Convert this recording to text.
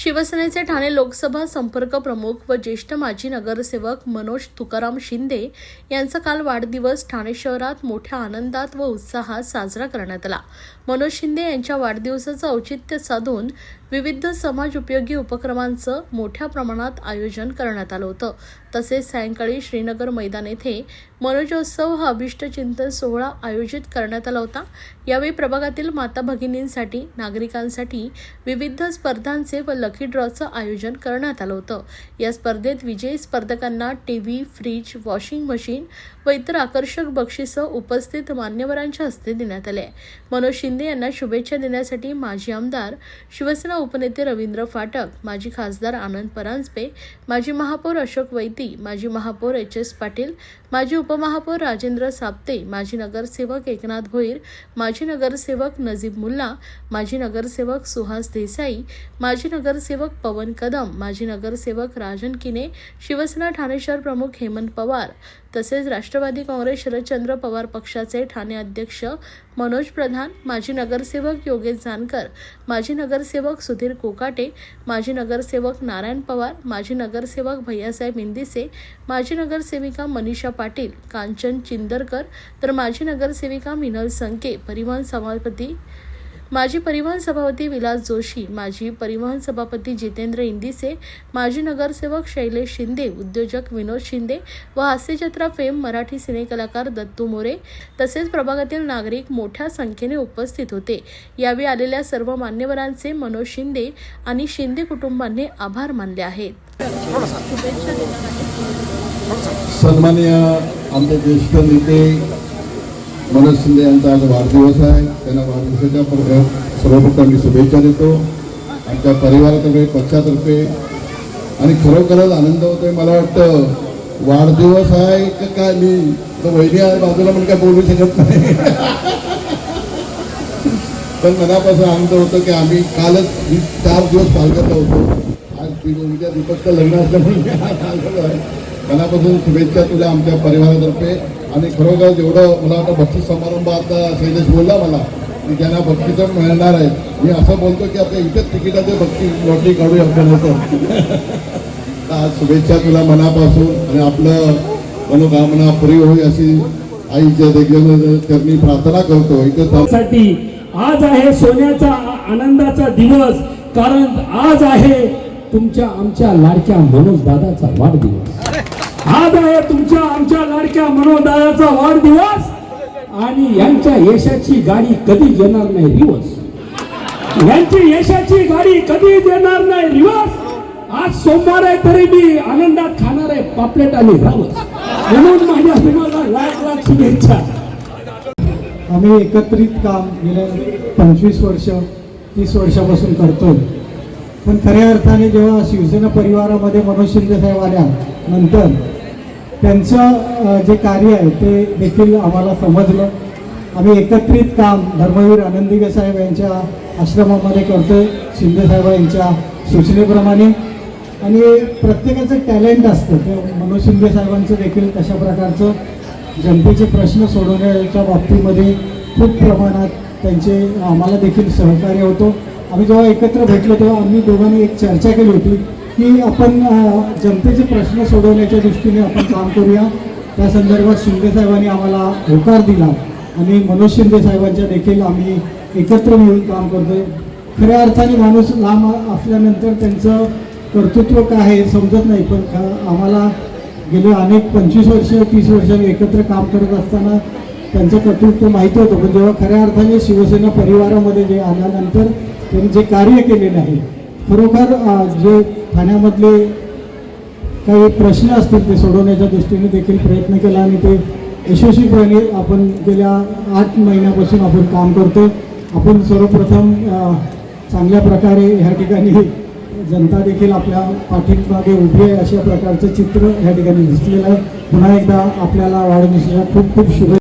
शिवसेनेचे ठाणे लोकसभा संपर्क प्रमुख व ज्येष्ठ माजी नगरसेवक मनोज तुकाराम शिंदे यांचा काल वाढदिवस ठाणे शहरात मोठ्या आनंदात व उत्साहात साजरा करण्यात आला। मनोज शिंदे यांच्या वाढदिवसाचं औचित्य साधून विविध समाज उपयोगी उपक्रमांचं मोठ्या प्रमाणात आयोजन करण्यात आलं होतं। तसेच सायंकाळी श्रीनगर मैदान येथे मनोजोत्सव हा अभिष्ट चिंतन सोहळा आयोजित करण्यात आला होता। यावेळी प्रभागातील माता भगिनींसाठी नागरिकांसाठी विविध स्पर्धांचे व लकी ड्रॉचं आयोजन करण्यात आलं होतं। या स्पर्धेत विजयी स्पर्धकांना टीव्ही, फ्रीज, वॉशिंग मशीन व इतर आकर्षक बक्षिसं उपस्थित मान्यवरांच्या हस्ते देण्यात आले। मनोज शिंदे यांना शुभेच्छा देण्यासाठी माजी आमदार, शिवसेना उपनेते रवींद्र फाटक, माजी खासदार आनंद परांजपे, माजी महापौर अशोक वैती, माजी महापौर एच.एस. पाटील, माजी उपमहापौर राजेंद्र साप्ते, माजी नगरसेवक एकनाथ भोईर, माजी नगरसेवक नजीब मुल्ला, माजी नगरसेवक सुहास देसाई, माजी नगरसेवक पवन कदम, माजी नगरसेवक राजन किने, शिवसेना ठाणे शहर प्रमुख हेमंत पवार, तसेच राष्ट्रवादी काँग्रेस शरदचंद्र पवार पक्षाचे ठाणे अध्यक्ष मनोज प्रधान, माजी नगरसेवक योगेश जानकर, माजी नगरसेवक सुधीर कोकाटे, माजी नगरसेवक नारायण पवार, माजी नगरसेवक भैयासाहेब इंदिसे, माजी नगरसेविका मनीषा पाटील, कांचन चिंदरकर, तर माजी नगरसेविका मिनल संके, माजी परिवहन सभापती विलास जोशी, माजी परिवहन सभापती जितेंद्र इंदिसे, माजी नगरसेवक शैलेश शिंदे, उद्योजक विनोद शिंदे व हास्यचित्र फेम मराठी सिनेकलाकार दत्तू मोरे तसेच प्रभागातील नागरिक मोठ्या संख्येने उपस्थित होते। यावेळी आलेल्या सर्व मान्यवरांचे मनोज शिंदे आणि शिंदे कुटुंबांनी आभार मानले आहेत। सन्माननीय आमचे ज्येष्ठ नेते मनोज शिंदे यांचा आज वाढदिवस आहे। त्यांना वाढदिवसाच्या सर्वप्रथम मी शुभेच्छा देतो आमच्या परिवारातर्फे, पक्षातर्फे, आणि खरोखरच आनंद होतोय। मला वाटतं वाढदिवस आहे का काय, मी तो वैरी आहे बाजूला म्हणून काय बोलू शकत नाही पण मनापासून आनंद होतो की आम्ही कालच 4 दिवस पालघरला होतो, आज उद्या दीपकचं लग्न असल्यामुळे मनापासून शुभेच्छा तुला आमच्या परिवारातर्फे। आणि खरोखर जेवढं मला वाटतं बक्षीस समारंभ आता शैलेश बोलला मला की ज्यांना बक्षीसं मिळणार आहे, मी असं बोलतो की आता इथेच तिकिटाचे बक्षीस लॉटरी काढू आपण आज शुभेच्छा तुला मनापासून, आणि आपलं मनोकामना पुरी होई अशी आईच्या देखील चरणी प्रार्थना करतो। इथे आज आहे सोन्याचा आनंदाचा दिवस, कारण आज आहे तुमच्या आमच्या लाडक्या मनोज दादाचा वाढदिवस। आज आहे तुमच्या आमच्या लाडक्या मनोज दादाचा वाढदिवस, आणि यांच्या यशाची गाडी कधी येणार नाही रिवर्स, यांची यशाची गाडी कधी येणार नाही रिवर्स। आज सोमवार आहे तरी मी आनंदात खाणार आहे पापलेट आणि रावस, म्हणून माझ्या तुम्हाला लाख शुभेच्छा। आम्ही एकत्रित काम गेल्या 25 वर्ष 30 वर्षापासून करतोय, पण खऱ्या अर्थाने जेव्हा शिवसेना परिवारामध्ये मनोज शिंदे साहेब आल्यानंतर त्यांचं जे कार्य आहे ते देखील आम्हाला समजलं। आम्ही एकत्रित काम धर्मवीर आनंदिगे साहेब यांच्या आश्रमामध्ये करतोय शिंदे साहेब यांच्या सूचनेप्रमाणे, आणि प्रत्येकाचं टॅलेंट असतं ते मनोज शिंदे साहेबांचं देखील तशा प्रकारचं जनतेचे प्रश्न सोडवण्याच्या बाबतीमध्ये खूप प्रमाणात त्यांचे आम्हाला देखील सहकार्य होतं। आम्ही जेव्हा एकत्र भेटलो तेव्हा आम्ही दोघांनी एक चर्चा केली होती की आपण जनतेचे प्रश्न सोडवण्याच्या दृष्टीने आपण काम करूया। त्या संदर्भात शिंदे साहेबांनी आम्हाला होकार दिला, आणि मनोज शिंदे साहेबांच्या देखील आम्ही एकत्र मिळून काम करतोय। खऱ्या अर्थाने माणूस लांब असल्यानंतर त्यांचं कर्तृत्व काय हे समजत नाही, पण आम्हाला गेले अनेक 25 वर्ष 30 वर्षांनी एकत्र काम करत असताना त्यांचं कर्तृत्व माहिती होतं, पण जेव्हा खऱ्या अर्थाने शिवसेना परिवारामध्ये जे आल्यानंतर त्यांनी जे कार्य केलेले आहे, खरोखर जे ठाण्यामधले काही प्रश्न असतील ते सोडवण्याच्या दृष्टीने देखील प्रयत्न केला, आणि ते यशस्वीपणे आपण गेल्या 8 महिन्यापासून आपण काम करतो। आपण सर्वप्रथम चांगल्या प्रकारे ह्या ठिकाणी जनता देखील आपल्या पाठीमागे उभी आहे अशा प्रकारचं चित्र ह्या ठिकाणी दिसलेलं आहे। पुन्हा एकदा आपल्याला वाढदिवसाच्या खूप खूप शुभेच्छा।